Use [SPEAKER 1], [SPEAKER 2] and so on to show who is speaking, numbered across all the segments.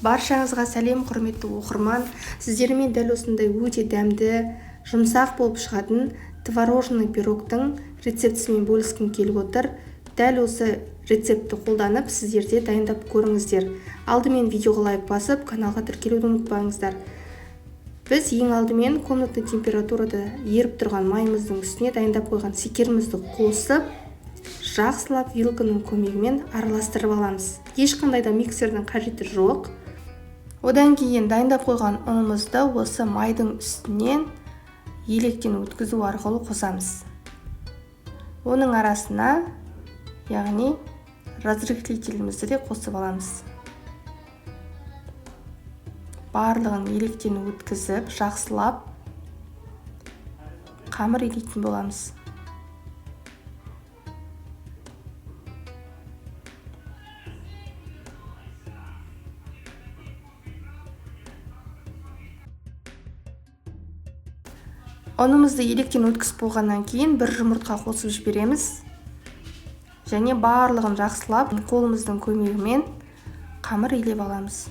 [SPEAKER 1] Баршаңызға сәлем, құрметті оқырман. Сіздермен дәл осындай өте дәмді, жұмсақ болып шығатын творожный пирогтың рецептісімен бөліскім келіп отыр. Дәл осы рецептті қолданып, сіздерде дайындап көріңіздер. Алдымен видеоға лайк басып, каналға тіркелуді ұмытпаңыздар. Біз ең алдымен комнатный температурада еріп тұрған майымыздың үстіне дайындап қойған секерімізді қосып, жақсылап вилканың көмегімен араластырып аламыз. Ешқандай да миксердің қажеті жоқ. Одан кейін дайындап қойған ұнымызды осы майдың үстінен електен өткізу арқылы қосамыз. Оның арасына, яғни разрыхлителімізді де қосып аламыз. Барлығын електен өткізіп, жақсылап қамыр илейтін боламыз. Ұнымызды електен өткізіп болғаннан кейін бір жұмыртқа қосып жібереміз. Және барлығын жақсылап қолымыздың көмегімен қамыр илеп аламыз.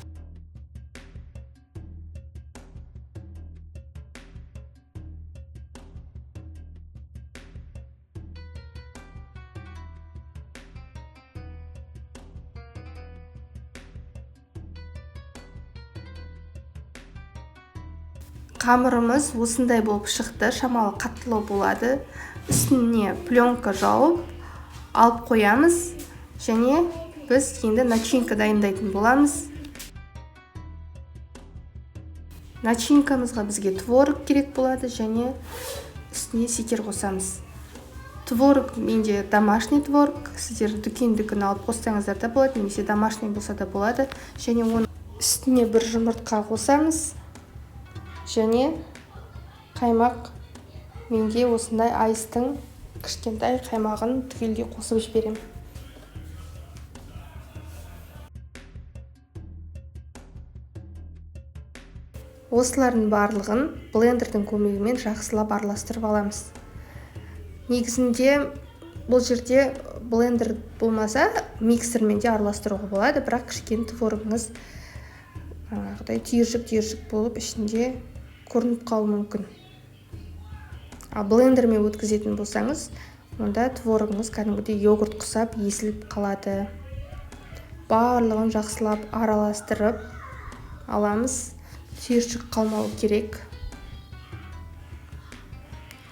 [SPEAKER 1] Қамырымыз осындай болып шықты, шамалы қаттылау болады. Үстіне пленка жауып алып қоямыз, және біз енді начинка дайындайтын боламыз. Начинкамызға бізге творог керек болады, және үстіне секер қосамыз. Творог менде домашний творог, сіздер дүкендікін алып қоссаңыздар да болады, немесе домашний болса да болады. Және оның үстіне бір жұмыртқа қосамыз. Және қаймақ, менде осындай айстың кішкентай қаймағын түгелдей қосып жіберем. Осылардың барлығын блендердің көмегімен жақсылап араластырып аламыз. Негізінде бұл жерде блендер болмаса, миксермен де араластыруға болады, бірақ кішкене творогыңыз түйіршік болып ішінде көрініп қалуы мүмкін. Ал блендермен өткізетін болсаңыз, онда творогыңыз кәдімгідей йогурт құсап есіліп қалады. Барлығын жақсылап араластырып аламыз. Түйіршік қалмауы керек.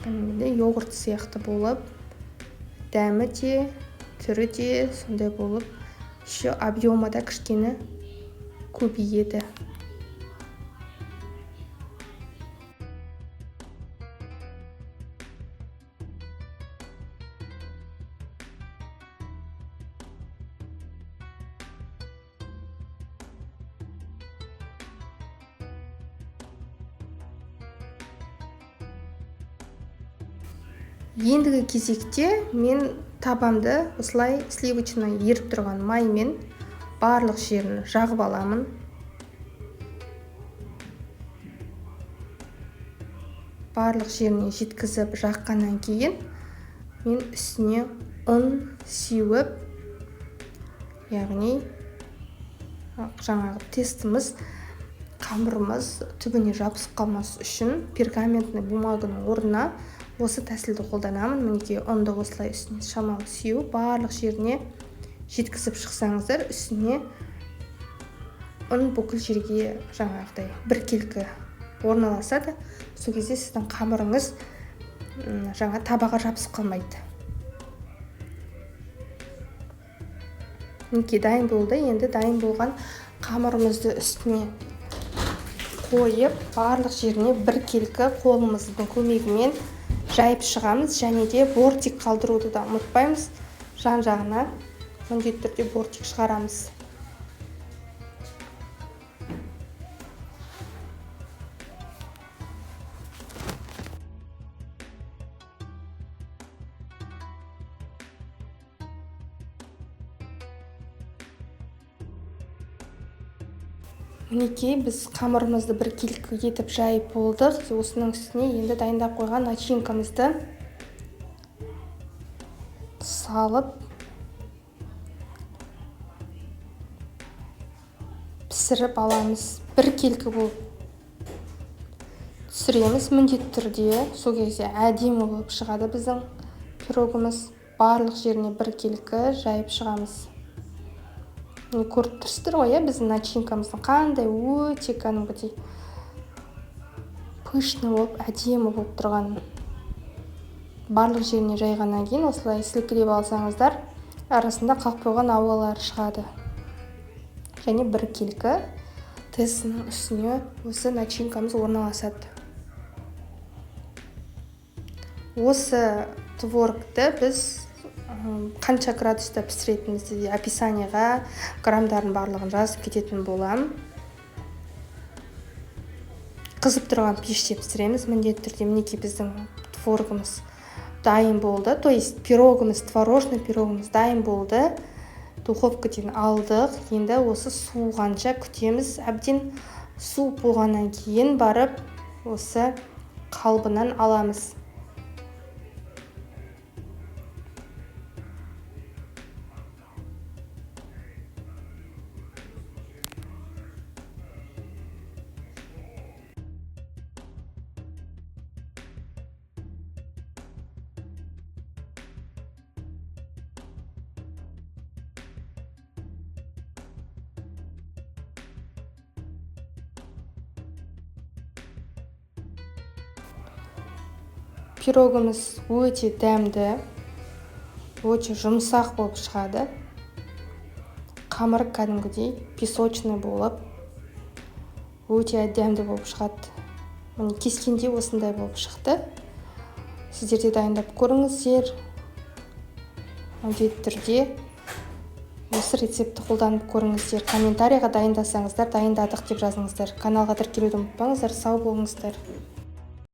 [SPEAKER 1] Кәдімгідей йогурт сияқты болып, дәмі де, түрі де сондай болып, еще объемы да кішкене көбейеді. Ендігі кезекте мен табамды осылай сливочный еріп тұрған маймен барлық жерін жағып аламын. Барлық жеріне жеткізіп жаққаннан кейін мен үстіне ұн сеуіп, яғни жаңағы тестіміз, қамырымыз түбіне жабысып қалмас үшін пергаментный бумаганың орнына осы тәсілді қолданамын. Мінекей ұнды осылай үстіне шамалы сеу, барлық жеріне жеткізіп шықсаңыздар, үстіне ұн бүкіл жерге жаңағыдай біркелкі орналасады. Сол кезде сіздің қамырыңыз жаңа табаға жабысып қалмайды. Мінекей дайын болды. Енді дайын болған қамырымызды үстіне қойып, барлық жеріне біркелкі қолымыздың көмегімен жайып шығамыз. Және де бортик қалдыруды да ұмытпаймыз. Жан-жағына міндетті түрде бортик шығарамыз. Мінекей біз қамырымызды біркелкі етіп жайып болдық. Осының үстіне енді дайындап қойған начинкамызды салып пісіріп аламыз. Біркелкі болып түсіреміз міндетті түрде. Сол кезде әдемі болып шығады біздің пирогымыз. Барлық жеріне біркелкі жайып шығамыз. Көріп тұрсыздар ғой, біздің начинкамыздың қандай өте кәдімгідей пышный болып, әдемі болып тұрған. Барлық жеріне жайғаннан кейін осылай сілкілеп алсаңыздар, арасында қалып қойған ауалары шығады. Және біркелкі тестінің үстіне осы начинкамыз орналасады. Осы творогты біз қанша градуста пісіретінімізді де описанияға граммдарын барлығын жазып кететін болам. Қызып тұрған пеште пісіреміз міндетті түрде. Мінекей біздің творогымыз дайын болды. То есть пирогымыз, творожный пирогымыз дайын болды. Духовкадан алдық. Енді осы суығанша күтеміз. Әбден су болғаннан кейін барып осы қалбынан аламыз. Пирогымыз өте дәмді, өте жұмсақ болып шығады. Қамыр кәдімгідей песочный болып, өте әдемі болып шығады. Міне кескенде осындай болып шықты. Сіздер де дайындап көріңіздер. Міндетті түрде осы рецепті қолданып көріңіздер. Комментарийға дайындасаңыздар, дайындадық деп жазыңыздар. Каналға тіркелуді ұмытпаңыздар. Сау болыңыздар.